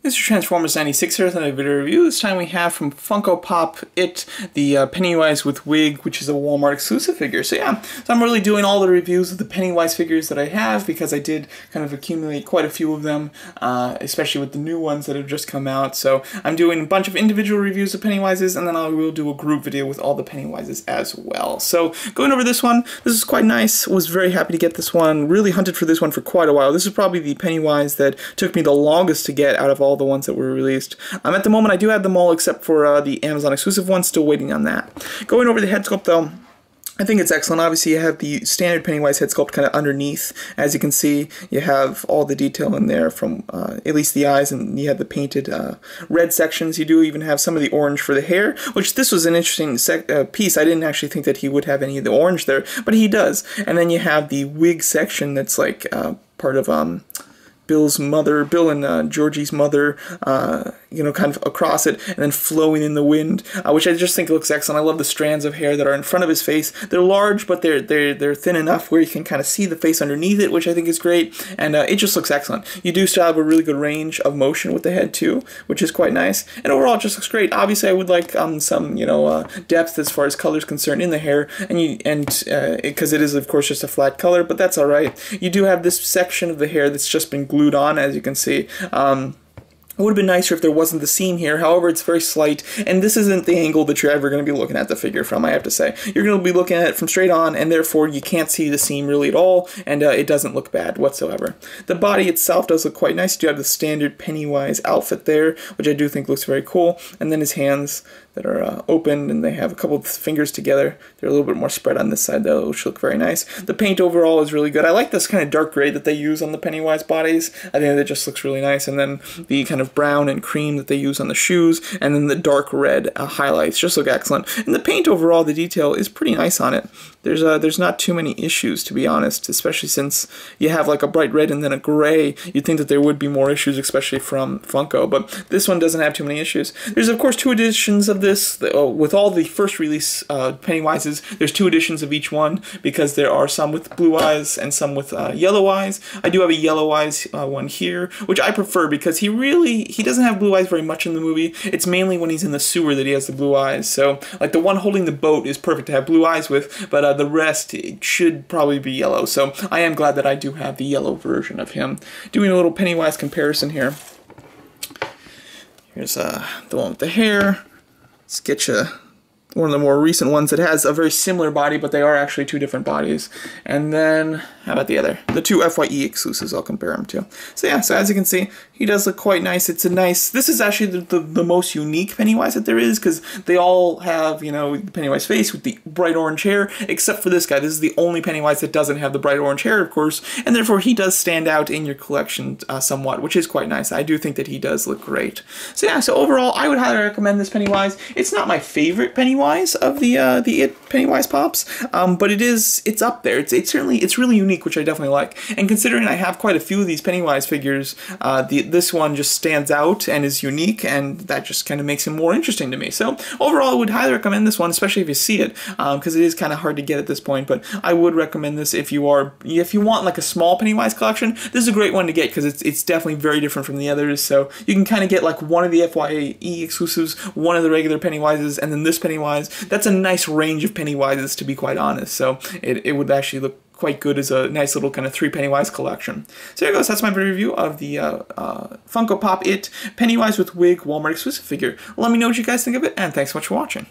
This is Transformers 96 here with another video review. This time we have from Funko Pop It, the Pennywise with wig, which is a Walmart exclusive figure. So yeah, so I'm really doing all the reviews of the Pennywise figures that I have because I did kind of accumulate quite a few of them, especially with the new ones that have just come out. So I'm doing a bunch of individual reviews of Pennywises, and then I will do a group video with all the Pennywises as well. So going over this one, this is quite nice. Was very happy to get this one. Really hunted for this one for quite a while. This is probably the Pennywise that took me the longest to get out of all the ones that were released. At the moment I do have them all except for the Amazon exclusive ones, still waiting on that. Going over the head sculpt though, I think it's excellent. Obviously you have the standard Pennywise head sculpt kind of underneath. As you can see, you have all the detail in there from at least the eyes, and you have the painted red sections. You do even have some of the orange for the hair, which this was an interesting piece. I didn't actually think that he would have any of the orange there, but he does. And then you have the wig section that's like part of Bill's mother, Bill and Georgie's mother, you know, kind of across it, and then flowing in the wind, which I just think looks excellent. I love the strands of hair that are in front of his face. They're large, but they're thin enough where you can kind of see the face underneath it, which I think is great, and it just looks excellent. You do still have a really good range of motion with the head too, which is quite nice, and overall it just looks great. Obviously, I would like some, you know, depth as far as color is concerned in the hair, and because it is of course just a flat color, but that's all right. You do have this section of the hair that's just been glued on, as you can see. It would have been nicer if there wasn't the seam here. However, it's very slight, and this isn't the angle that you're ever going to be looking at the figure from, I have to say. You're going to be looking at it from straight on, and therefore you can't see the seam really at all, and it doesn't look bad whatsoever. The body itself does look quite nice. You do have the standard Pennywise outfit there, which I do think looks very cool, and then his hands that are open, and they have a couple of fingers together. They're a little bit more spread on this side though, which look very nice. The paint overall is really good. I like this kind of dark gray that they use on the Pennywise bodies. I think that just looks really nice, and then the kind of brown and cream that they use on the shoes, and then the dark red highlights just look excellent. And the paint overall, the detail is pretty nice on it. There's not too many issues, to be honest, especially since you have like a bright red and then a gray. You'd think that there would be more issues, especially from Funko, but this one doesn't have too many issues. There's of course 2 editions of this. With all the first release Pennywises, there's 2 editions of each one, because there are some with blue eyes and some with yellow eyes. I do have a yellow eyes one here, which I prefer because he doesn't have blue eyes very much in the movie. It's mainly when he's in the sewer that he has the blue eyes. So like the one holding the boat is perfect to have blue eyes with, but the rest should probably be yellow. So I am glad that I do have the yellow version of him. Doing a little Pennywise comparison here. Here's the one with the hair. Let's get you one of the more recent ones that has a very similar body, but they are actually 2 different bodies. And then, how about the other? The 2 FYE exclusives I'll compare them to. So yeah, so as you can see, he does look quite nice. It's a nice, this is actually the most unique Pennywise that there is, because they all have, you know, the Pennywise face with the bright orange hair, except for this guy. This is the only Pennywise that doesn't have the bright orange hair, of course, and therefore he does stand out in your collection somewhat, which is quite nice. I do think that he does look great. So yeah, so overall, I would highly recommend this Pennywise. It's not my favorite Pennywise of the It Pennywise Pops, but it's up there. It's really unique, which I definitely like. And considering I have quite a few of these Pennywise figures, this one just stands out and is unique, and that just kind of makes him more interesting to me. So overall, I would highly recommend this one, especially if you see it, because it is kind of hard to get at this point. But I would recommend this if you want like a small Pennywise collection. This is a great one to get because it's definitely very different from the others. So you can kind of get like one of the FYE exclusives, one of the regular Pennywises, and then this Pennywise. That's a nice range of Pennywises, to be quite honest. So it would actually look quite good as a nice little kind of 3 Pennywise collection. So there goes. That's my review of the Funko Pop It Pennywise with wig Walmart exclusive figure. Let me know what you guys think of it, and thanks so much for watching.